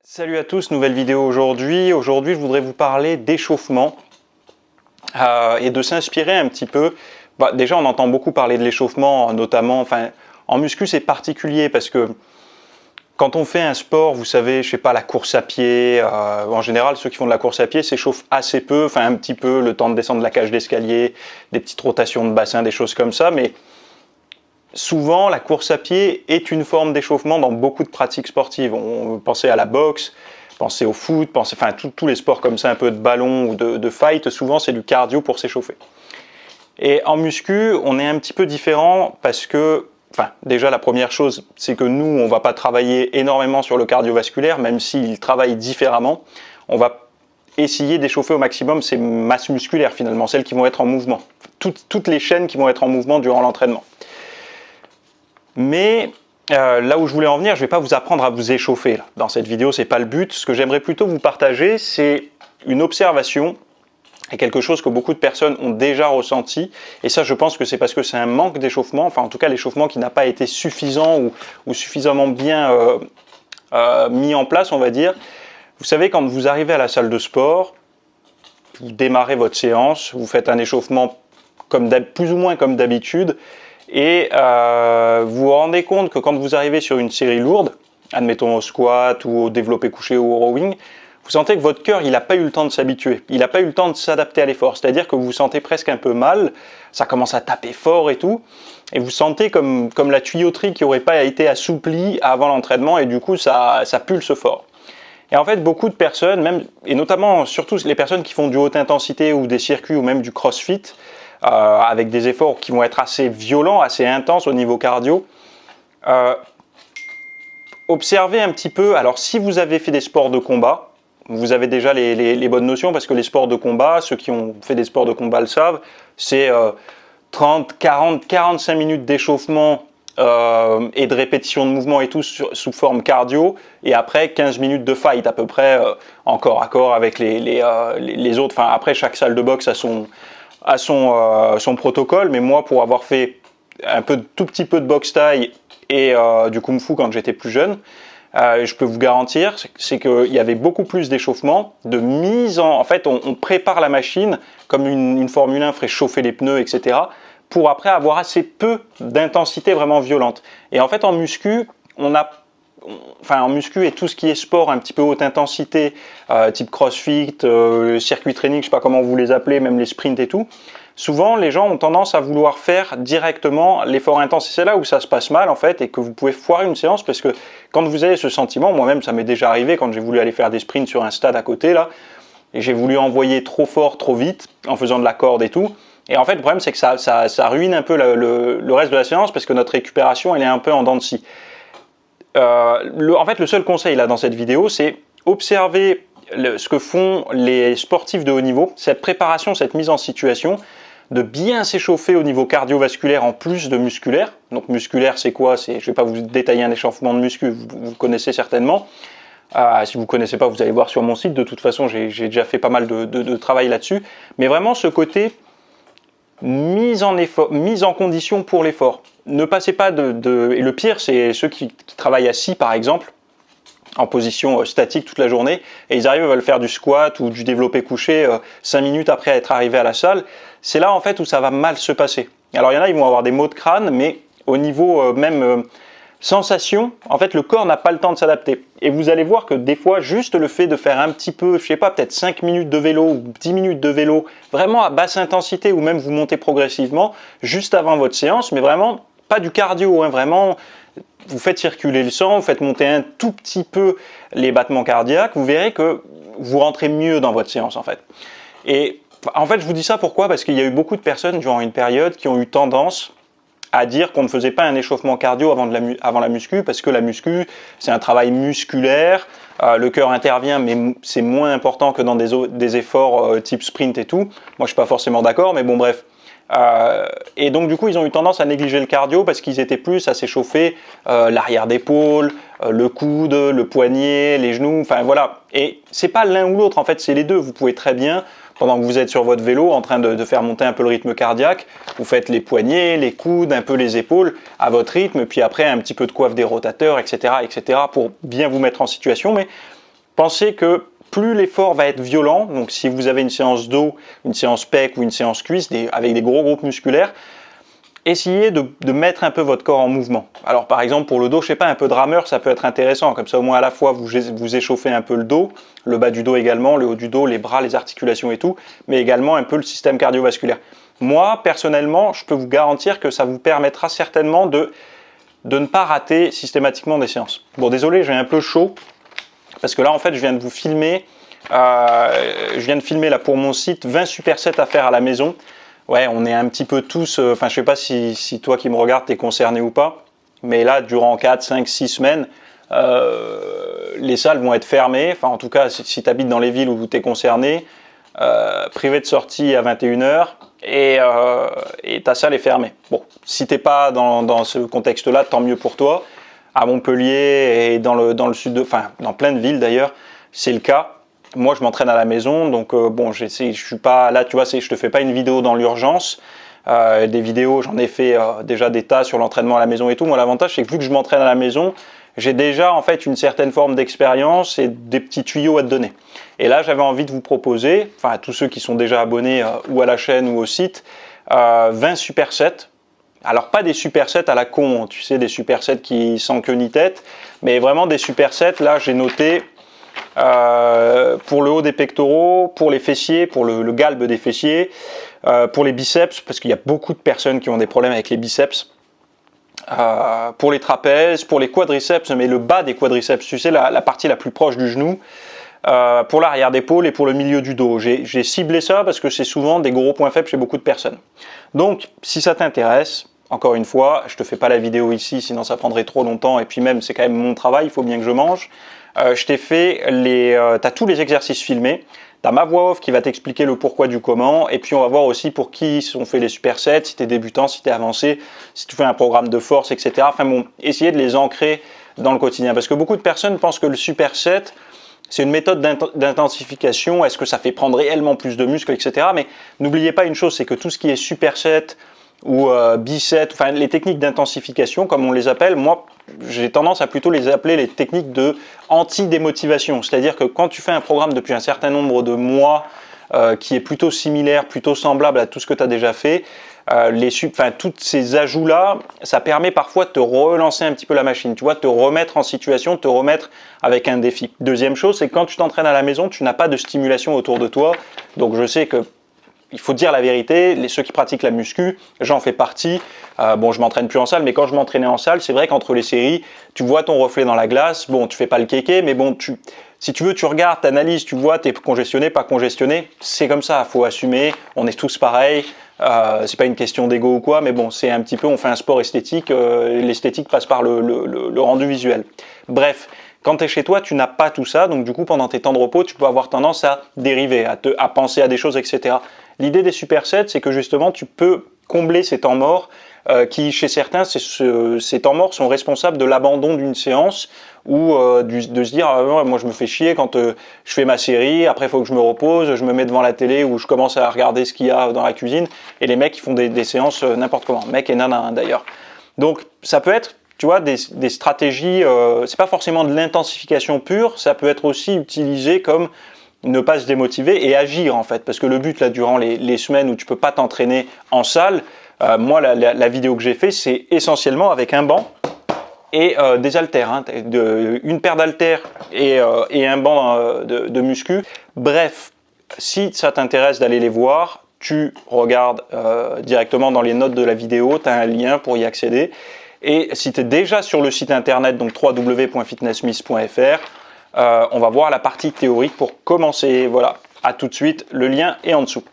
Salut à tous, nouvelle vidéo aujourd'hui. Aujourd'hui, je voudrais vous parler d'échauffement et de s'inspirer un petit peu. Déjà, on entend beaucoup parler de l'échauffement, notamment, en muscu, c'est particulier parce que quand on fait un sport, vous savez, je sais pas, la course à pied, en général, ceux qui font de la course à pied s'échauffent assez peu, un petit peu, le temps de descendre la cage d'escalier, des petites rotations de bassin, des choses comme ça, mais souvent, la course à pied est une forme d'échauffement dans beaucoup de pratiques sportives. On pensait à la boxe, pensez au foot, tous les sports comme ça, un peu de ballon ou de fight, souvent c'est du cardio pour s'échauffer. Et en muscu, on est un petit peu différent parce que, déjà la première chose, c'est que nous, on ne va pas travailler énormément sur le cardiovasculaire, même s'il travaille différemment. On va essayer d'échauffer au maximum ces masses musculaires finalement, celles qui vont être en mouvement. Toutes les chaînes qui vont être en mouvement durant l'entraînement. Mais là où je voulais en venir, je ne vais pas vous apprendre à vous échauffer. Là. Dans cette vidéo, ce n'est pas le but. Ce que j'aimerais plutôt vous partager, c'est une observation et quelque chose que beaucoup de personnes ont déjà ressenti. Et ça, je pense que c'est parce que c'est un manque d'échauffement, en tout cas l'échauffement qui n'a pas été suffisant ou suffisamment bien mis en place, on va dire. Vous savez, quand vous arrivez à la salle de sport, vous démarrez votre séance, vous faites un échauffement plus ou moins comme d'habitude, et vous vous rendez compte que quand vous arrivez sur une série lourde, admettons au squat ou au développé couché ou au rowing, vous sentez que votre cœur, il n'a pas eu le temps de s'habituer, il n'a pas eu le temps de s'adapter à l'effort, c'est-à-dire que vous vous sentez presque un peu mal, ça commence à taper fort et tout, et vous sentez comme la tuyauterie qui n'aurait pas été assouplie avant l'entraînement, et du coup ça pulse fort. Et en fait, beaucoup de personnes, et notamment surtout les personnes qui font du haute intensité ou des circuits ou même du crossfit, avec des efforts qui vont être assez violents, assez intenses au niveau cardio. Observez un petit peu, alors si vous avez fait des sports de combat, vous avez déjà les bonnes notions parce que les sports de combat, ceux qui ont fait des sports de combat le savent, c'est 30, 40, 45 minutes d'échauffement et de répétition de mouvement et tout sous forme cardio, et après 15 minutes de fight à peu près, en corps à corps avec les autres. Après, chaque salle de boxe a son protocole, mais moi, pour avoir fait tout petit peu de boxe thaï et du kung fu quand j'étais plus jeune, je peux vous garantir, c'est qu'il y avait beaucoup plus d'échauffement, de mise en fait, on prépare la machine comme une Formule 1 ferait chauffer les pneus, etc., pour après avoir assez peu d'intensité vraiment violente. Et en fait, en muscu, en muscu et tout ce qui est sport un petit peu haute intensité, type crossfit, circuit training, je sais pas comment vous les appelez, même les sprints et tout, souvent les gens ont tendance à vouloir faire directement l'effort intense. Et c'est là où ça se passe mal en fait, et que vous pouvez foirer une séance, parce que quand vous avez ce sentiment, moi-même ça m'est déjà arrivé quand j'ai voulu aller faire des sprints sur un stade à côté là, et j'ai voulu envoyer trop fort, trop vite, en faisant de la corde et tout. Et en fait, le problème, c'est que ça ruine un peu le reste de la séance, parce que notre récupération, elle est un peu en dents de scie. En fait, le seul conseil là dans cette vidéo, c'est observer ce que font les sportifs de haut niveau, cette préparation, cette mise en situation, de bien s'échauffer au niveau cardiovasculaire en plus de musculaire. Donc musculaire, c'est quoi? Je ne vais pas vous détailler un échauffement de muscu, vous connaissez certainement. Si vous ne connaissez pas, vous allez voir sur mon site. De toute façon, j'ai déjà fait pas mal de travail là-dessus. Mais vraiment, ce côté mise en condition pour l'effort. Ne passez pas et le pire, c'est ceux qui travaillent assis, par exemple, en position statique toute la journée, et ils arrivent à faire du squat ou du développé couché 5 minutes après être arrivés à la salle. C'est là, en fait, où ça va mal se passer. Alors, il y en a, ils vont avoir des maux de crâne, mais au niveau sensation, en fait, le corps n'a pas le temps de s'adapter. Et vous allez voir que des fois, juste le fait de faire un petit peu, je sais pas, peut-être 5 minutes de vélo ou 10 minutes de vélo, vraiment à basse intensité, ou même vous montez progressivement, juste avant votre séance, mais vraiment pas du cardio, vraiment, vous faites circuler le sang, vous faites monter un tout petit peu les battements cardiaques, vous verrez que vous rentrez mieux dans votre séance, en fait. Et en fait, je vous dis ça pourquoi? Parce qu'il y a eu beaucoup de personnes durant une période qui ont eu tendance à dire qu'on ne faisait pas un échauffement cardio avant la muscu, parce que la muscu, c'est un travail musculaire, le cœur intervient, mais c'est moins important que dans des efforts type sprint et tout. Moi, je ne suis pas forcément d'accord, mais bon, bref. Et donc, du coup, ils ont eu tendance à négliger le cardio, parce qu'ils étaient plus à s'échauffer l'arrière d'épaule, le coude, le poignet, les genoux, voilà. Et c'est pas l'un ou l'autre, en fait, c'est les deux. Vous pouvez très bien, pendant que vous êtes sur votre vélo en train de faire monter un peu le rythme cardiaque, vous faites les poignets, les coudes, un peu les épaules à votre rythme, puis après un petit peu de coiffe des rotateurs, etc., etc., pour bien vous mettre en situation. Mais pensez que plus l'effort va être violent, donc si vous avez une séance dos, une séance pec ou une séance cuisse avec des gros groupes musculaires, essayez de mettre un peu votre corps en mouvement. Alors par exemple pour le dos, je sais pas, un peu de rameur, ça peut être intéressant, comme ça au moins à la fois vous échauffez un peu le dos, le bas du dos également, le haut du dos, les bras, les articulations et tout, mais également un peu le système cardiovasculaire. Moi, personnellement, je peux vous garantir que ça vous permettra certainement de ne pas rater systématiquement des séances. Bon, désolé, j'ai un peu chaud, parce que là, en fait, je viens de vous filmer, là pour mon site 20 supersets à faire à la maison. Ouais, on est un petit peu tous, enfin, je sais pas si toi qui me regardes, t'es concerné ou pas, mais là, durant 4, 5, 6 semaines, les salles vont être fermées. Enfin, en tout cas, si tu habites dans les villes où tu es concerné, privé de sortie à 21h et ta salle est fermée. Bon, si tu n'es pas dans ce contexte-là, tant mieux pour toi. À Montpellier et dans le sud, enfin, dans plein de villes d'ailleurs, c'est le cas. Moi, je m'entraîne à la maison, donc bon, je suis pas là, tu vois, je te fais pas une vidéo dans l'urgence. Des vidéos, j'en ai fait déjà des tas sur l'entraînement à la maison et tout. Moi, l'avantage, c'est que vu que je m'entraîne à la maison, j'ai déjà en fait une certaine forme d'expérience et des petits tuyaux à te donner. Et là, j'avais envie de vous proposer, enfin à tous ceux qui sont déjà abonnés ou à la chaîne ou au site, 20 supersets. Alors pas des supersets à la con, tu sais, des supersets qui sans queue ni tête, mais vraiment des supersets. Là, j'ai noté pour le haut des pectoraux, pour les fessiers, pour le galbe des fessiers, pour les biceps, parce qu'il y a beaucoup de personnes qui ont des problèmes avec les biceps. Pour les trapèzes, pour les quadriceps, mais le bas des quadriceps, tu sais, la partie la plus proche du genou, pour l'arrière d'épaule et pour le milieu du dos. J'ai ciblé ça parce que c'est souvent des gros points faibles chez beaucoup de personnes. Donc, si ça t'intéresse, encore une fois, je te fais pas la vidéo ici, sinon ça prendrait trop longtemps, et puis même, c'est quand même mon travail, il faut bien que je mange. Je t'ai fait t'as tous les exercices filmés. Tu as ma voix off qui va t'expliquer le pourquoi du comment, et puis on va voir aussi pour qui sont faits les supersets, si tu es débutant, si tu es avancé, si tu fais un programme de force, etc. Enfin bon, essayer de les ancrer dans le quotidien, parce que beaucoup de personnes pensent que le superset, c'est une méthode d'intensification, est-ce que ça fait prendre réellement plus de muscles, etc. Mais n'oubliez pas une chose, c'est que tout ce qui est superset ou biset, enfin les techniques d'intensification, comme on les appelle, moi j'ai tendance à plutôt les appeler les techniques de anti-démotivation. C'est-à-dire que quand tu fais un programme depuis un certain nombre de mois qui est plutôt similaire, plutôt semblable à tout ce que tu as déjà fait, tous ces ajouts-là, ça permet parfois de te relancer un petit peu la machine, tu vois, de te remettre en situation, de te remettre avec un défi. Deuxième chose, c'est que quand tu t'entraînes à la maison, tu n'as pas de stimulation autour de toi. Donc je sais que il faut dire la vérité, ceux qui pratiquent la muscu, j'en fais partie. Bon, je m'entraîne plus en salle, mais quand je m'entraînais en salle, c'est vrai qu'entre les séries, tu vois ton reflet dans la glace. Bon, tu fais pas le kéké, mais bon, si tu veux, tu regardes, tu analyses, tu vois, tu es congestionné, pas congestionné. C'est comme ça, il faut assumer. On est tous pareils. C'est pas une question d'ego ou quoi, mais bon, c'est un petit peu, on fait un sport esthétique. L'esthétique passe par le rendu visuel. Bref. Quand tu es chez toi, tu n'as pas tout ça, donc du coup, pendant tes temps de repos, tu peux avoir tendance à dériver, à penser à des choses, etc. L'idée des supersets, c'est que justement, tu peux combler ces temps morts qui, chez certains, ces temps morts sont responsables de l'abandon d'une séance ou de se dire moi, je me fais chier quand je fais ma série, après, il faut que je me repose, je me mets devant la télé ou je commence à regarder ce qu'il y a dans la cuisine. Et les mecs, ils font des séances n'importe comment, mecs et nanas hein, d'ailleurs. Donc, ça peut être tu vois, des stratégies, c'est pas forcément de l'intensification pure, ça peut être aussi utilisé comme ne pas se démotiver et agir en fait, parce que le but là durant les semaines où tu peux pas t'entraîner en salle, moi la vidéo que j'ai fait c'est essentiellement avec un banc et des haltères, hein, une paire d'haltères et un banc de muscu. Bref, si ça t'intéresse d'aller les voir, tu regardes directement dans les notes de la vidéo, tu as un lien pour y accéder. Et si tu es déjà sur le site internet, donc www.fitnessmiss.fr, on va voir la partie théorique pour commencer. Voilà, à tout de suite, le lien est en dessous.